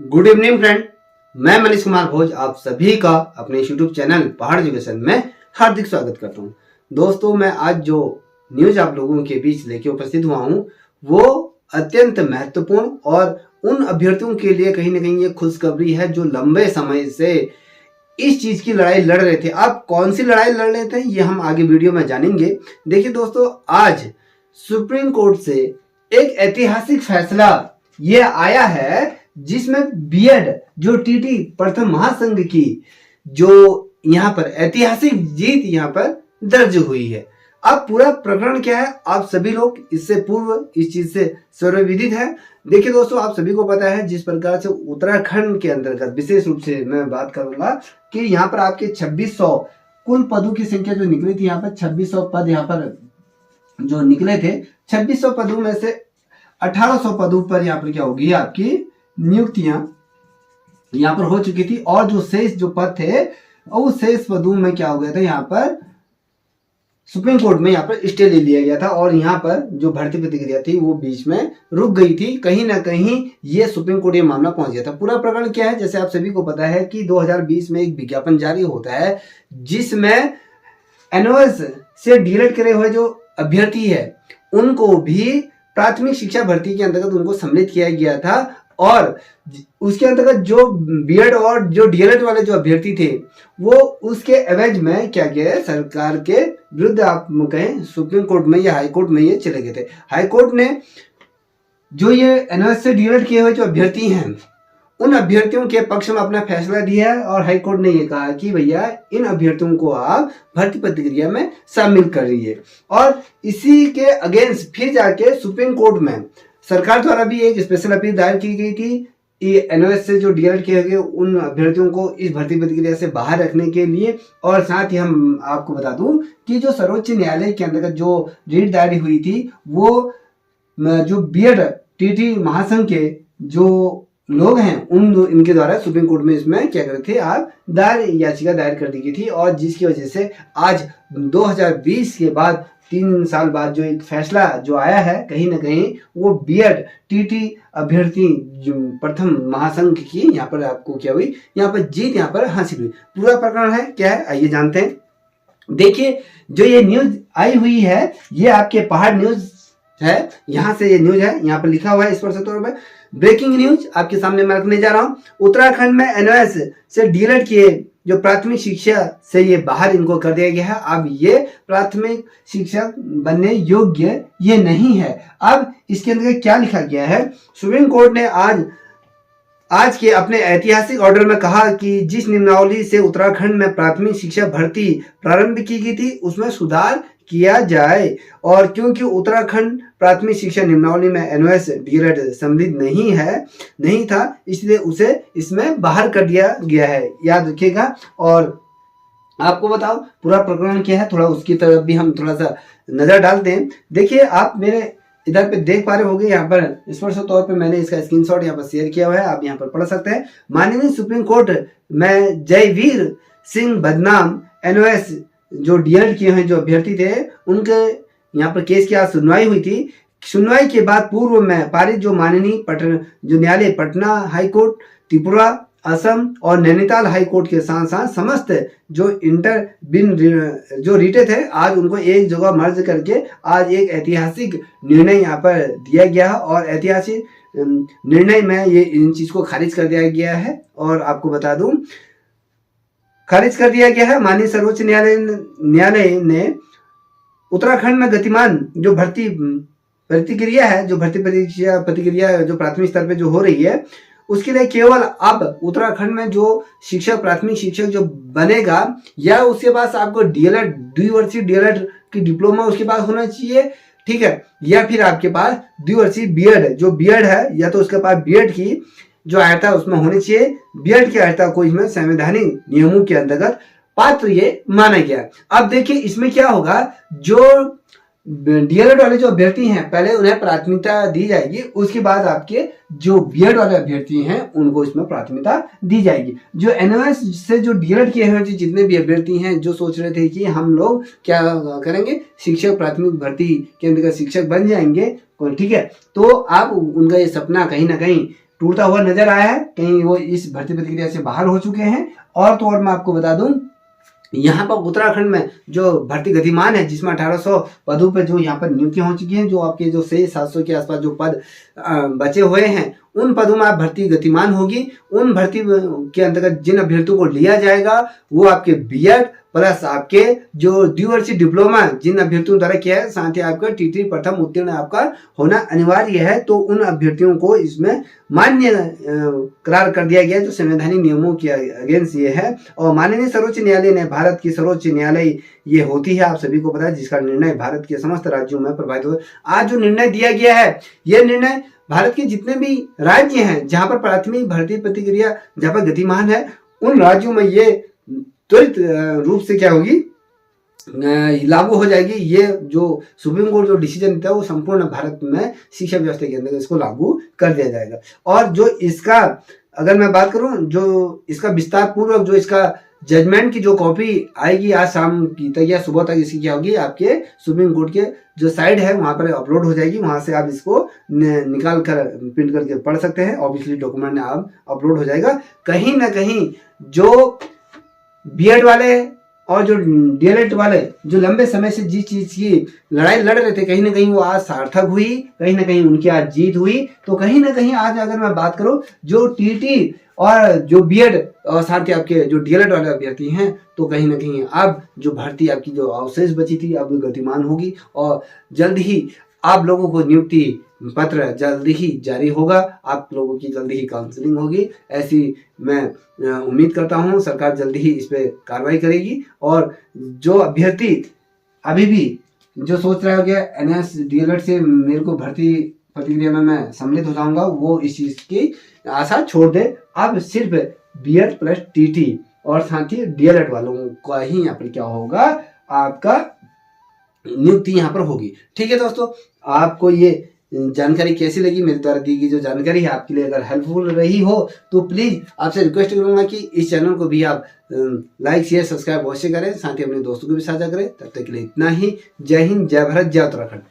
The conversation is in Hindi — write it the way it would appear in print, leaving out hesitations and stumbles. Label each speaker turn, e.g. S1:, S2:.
S1: गुड इवनिंग फ्रेंड, मैं मनीष कुमार भोज आप सभी का अपने यूट्यूब चैनल पहाड़ एजुकेशन में हार्दिक स्वागत करता हूं। दोस्तों, मैं आज जो न्यूज आप लोगों के बीच लेके उपस्थित हुआ हूं वो अत्यंत महत्वपूर्ण और उन अभ्यर्थियों के लिए कहीं ना कहीं ये खुशखबरी है जो लंबे समय से इस चीज की लड़ाई लड़ रहे थे। आप कौन सी लड़ाई लड़ रहे थे ये हम आगे वीडियो में जानेंगे। देखिए दोस्तों, आज सुप्रीम कोर्ट से एक ऐतिहासिक फैसला ये आया है जिसमें बीएड जो टीटी प्रथम महासंघ की जो यहाँ पर ऐतिहासिक जीत यहाँ पर दर्ज हुई है। अब पूरा प्रकरण क्या है आप सभी लोग इससे पूर्व इस चीज से सर्वविदित है। देखिए दोस्तों, आप सभी को पता है जिस प्रकार से उत्तराखंड के अंतर्गत विशेष रूप से मैं बात करूंगा कि यहाँ पर आपके 2600 कुल पदों की संख्या जो निकली थी, यहाँ पर 2600 पद यहाँ पर जो निकले थे, 2600 पदों में से 1800 पदों पर यहाँ पर क्या होगी आपकी नियुक्तियां यहाँ पर हो चुकी थी और जो शेष जो पद थे उस शेष पदों में क्या हो गया था, यहाँ पर सुप्रीम कोर्ट में यहाँ पर स्टे ले लिया गया था और यहाँ पर जो भर्ती प्रतिक्रिया थी वो बीच में रुक गई थी। कहीं ना कहीं ये सुप्रीम कोर्ट ये मामला पहुंच गया था। पूरा प्रकरण क्या है, जैसे आप सभी को पता है कि 2020 में एक विज्ञापन जारी होता है जिसमें एनओएस से डीएलएड करे हुए जो अभ्यर्थी है उनको भी प्राथमिक शिक्षा भर्ती के अंतर्गत उनको सम्मिलित किया गया था और उसके अंतर्गत जो बीएड और जो डीएलएड वाले जो अभ्यर्थी थे वो उसके एवज में क्या किया है, सरकार के विरुद्ध आप कहें सुप्रीम कोर्ट में या हाई कोर्ट में ये चले गए थे। हाई कोर्ट ने जो ये एनओएस से डीएलएड किए हुए जो अभ्यर्थी हैं उन अभ्यर्थियों के पक्ष में अपना फैसला दिया है और हाई कोर्ट ने ये कहा कि भैया इन अभ्यर्थियों को आप भर्ती प्रक्रिया में शामिल कर रही और इसी के अगेंस्ट फिर जाके सुप्रीम कोर्ट में सरकार द्वारा भी एक स्पेशल अपील दायर की गई थी एनओएस से जो डीएलएड किए गए उन अभ्यर्थियों को इस भर्ती प्रक्रिया से बाहर रखने के लिए। और साथ ही हम आपको बता दूं कि जो सर्वोच्च न्यायालय के अंतर्गत जो रिट दायर हुई थी वो जो बीएड टीटी महासंघ के जो लोग हैं इनके द्वारा सुप्रीम कोर्ट में इसमें क्या कर रहे थे, आप याचिका दायर कर दी गई थी और जिसकी वजह से आज 2020 के बाद 3 साल बाद जो एक फैसला जो आया है कहीं ना कहीं वो बीएड टीटी अभ्यर्थी जो प्रथम महासंघ की यहाँ पर आपको क्या हुई, यहाँ पर जीत यहाँ पर हासिल हुई। पूरा प्रकरण है क्या है आइए जानते हैं। देखिए जो ये न्यूज आई हुई है ये आपके पहाड़ न्यूज है, यहाँ से ये न्यूज है, यहाँ पर लिखा हुआ है स्पष्ट तौर पर ब्रेकिंग न्यूज आपके सामने मैं रखने जा रहा हूँ। उत्तराखंड में एनओएस से डीएलएड किए जो प्राथमिक शिक्षा से ये बाहर इनको कर दिया गया है। अब ये प्राथमिक शिक्षक बनने योग्य ये नहीं है। अब इसके अंदर क्या लिखा गया है, सुप्रीम कोर्ट ने आज के अपने ऐतिहासिक ऑर्डर में कहा कि जिस नियमावली से उत्तराखंड में प्राथमिक शिक्षा भर्ती प्रारंभ की गई थी उसमें सुधार किया जाए और क्योंकि उत्तराखंड प्राथमिक शिक्षा नियमावली में एनओएस डीएलएड सम्मिलित नहीं था इसलिए उसे इसमें बाहर कर दिया गया है, याद रखिएगा। और आपको बताओ पूरा प्रकरण क्या है, थोड़ा उसकी तरफ भी हम थोड़ा सा नजर डालते हैं। देखिए आप मेरे इधर पे देख पा रहे होंगे, यहाँ पर स्पष्ट तौर पे मैंने इसका स्क्रीनशॉट यहाँ पर शेयर किया हुआ है, आप यहाँ पर पढ़ सकते हैं। माननीय सुप्रीम कोर्ट में जयवीर सिंह बदनाम एनओएस जो डीएलएड किए हैं जो अभ्यर्थी थे उनके यहाँ पर केस की आज सुनवाई हुई थी। सुनवाई के बाद पूर्व में पारित जो माननीय जो न्यायालय पटना हाई कोर्ट, त्रिपुरा, असम और नैनीताल हाई कोर्ट के साथ साथ समस्त जो जो रिटे थे आज उनको एक जगह मर्ज करके आज एक ऐतिहासिक निर्णय यहाँ पर दिया गया और ऐतिहासिक निर्णय में ये इन चीज को खारिज कर दिया गया है। और आपको बता दूं खारिज कर दिया गया है माननीय सर्वोच्च न्यायालय ने उत्तराखंड में गतिमान जो भर्ती प्रतिक्रिया है, जो भर्ती प्रतिक्रिया जो प्राथमिक स्तर पे जो हो रही है उसके लिए केवल अब उत्तराखंड में जो शिक्षक प्राथमिक शिक्षक जो बनेगा या उसके पास आपको डीएलएड द्विवर्षीय डीएलएड की डिप्लोमा उसके पास होना चाहिए, ठीक है, या फिर आपके पास द्विवर्षीय बीएड जो बीएड है या तो उसके पास बीएड की जो अर्हता उसमें होनी चाहिए। बीएड की अर्हता को इसमें संवैधानिक नियमों के अंतर्गत पात्र ये माना गया। अब देखिए इसमें क्या होगा, जो डीएलएड वाले जो अभ्यर्थी हैं पहले उन्हें प्राथमिकता दी जाएगी, उसके बाद आपके जो बीएड वाले अभ्यर्थी हैं उनको इसमें प्राथमिकता दी जाएगी। जो एनओएस से जो डीएलएड किए हुए जितने भी अभ्यर्थी हैं जो सोच रहे थे कि हम लोग क्या करेंगे, शिक्षक प्राथमिक भर्ती के अंतर्गत शिक्षक बन जाएंगे, ठीक है, तो आप उनका ये सपना कहीं ना कहीं टूटता हुआ नजर आया है, कहीं वो इस भर्ती प्रक्रिया से बाहर हो चुके हैं। और तो और मैं आपको बता दूं, यहाँ पर उत्तराखंड में जो भर्ती गतिमान है, जिसमें 1800 पदों पे जो यहाँ पर नियुक्तियां हो चुकी हैं, जो आपके जो 600-700 के आसपास जो पद बचे हुए हैं, उन पदों में आप भर्ती गतिमान होगी। उन भर्ती के अंतर्गत जिन अभ्यर्थियों को लिया जाएगा वो आपके बीएड प्लस आपके जो द्विवर्षीय डिप्लोमा जिन अभ्यर्थियों द्वारा किया है, साथ ही आपका टीटी प्रथम उत्तीर्ण आपका होना अनिवार्य है। तो उन अभ्यर्थियों को इसमें मान्य करार कर दिया गया, जो संवैधानिक नियमों के अगेंस्ट ये है। और माननीय सर्वोच्च न्यायालय ने, भारत की सर्वोच्च न्यायालय ये होती है, आप सभी को पता है, जिसका निर्णय भारत के समस्त राज्यों में प्रभावित हुआ। आज जो निर्णय दिया गया है, यह निर्णय भारत के जितने भी राज्य हैं जहां पर प्राथमिक भर्ती प्रक्रिया जहां पर गतिमान है, उन राज्यों में ये त्वरित रूप से क्या होगी, लागू हो जाएगी। ये जो सुप्रीम कोर्ट जो डिसीजन देता है वो संपूर्ण भारत में शिक्षा व्यवस्था के अंदर इसको लागू कर दिया जाएगा। और जो इसका अगर मैं बात करूं, जो इसका विस्तार पूर्वक जो इसका जजमेंट की जो कॉपी आएगी आज शाम की तक या सुबह तक, इसकी क्या होगी, आपके सुप्रीम कोर्ट के जो साइट है वहां पर अपलोड हो जाएगी। वहां से आप इसको निकाल कर प्रिंट करके पढ़ सकते हैं। ऑब्वियसली डॉक्यूमेंट आप अपलोड हो जाएगा। कहीं ना कहीं जो बीएड वाले और जो डीएलएड वाले जो लंबे समय से जिस चीज की लड़ाई लड़ रहे थे, कहीं ना कहीं वो आज सार्थक हुई, कहीं ना कहीं उनकी आज जीत हुई। तो कहीं ना कहीं आज अगर मैं बात करूं, जो टीटी और जो बीएड और साथ ही आपके जो डीएलएड वाले अभ्यर्थी हैं, तो कहीं ना कहीं अब जो भर्ती आपकी जो अवशेष बची थी अब गतिमान होगी और जल्द ही आप लोगों को नियुक्ति पत्र जल्दी ही जारी होगा, आप लोगों की जल्दी ही काउंसलिंग होगी। ऐसी मैं उम्मीद करता हूं सरकार जल्दी ही इस पे कार्रवाई करेगी। और जो अभ्यर्थी अभी भी जो सोच रहा है कि एनएस डीएलएड से मेरे को भर्ती प्रक्रिया में मैं सम्मिलित हो जाऊंगा, वो इस चीज की आशा छोड़ दे। अब सिर्फ बीएड प्लस टीटी और साथ ही डीएलएड वालों का ही यहाँ पर क्या होगा, आपका नियुक्ति यहाँ पर होगी। ठीक है दोस्तों, आपको ये जानकारी कैसी लगी? मेरे द्वारा दी गई जो जानकारी है आपके लिए अगर हेल्पफुल रही हो तो प्लीज आपसे रिक्वेस्ट करूंगा कि इस चैनल को भी आप लाइक शेयर सब्सक्राइब अवश्य करें, साथ ही अपने दोस्तों को भी साझा करें। तब तक के लिए इतना ही। जय हिंद, जय भारत, जय उत्तराखंड।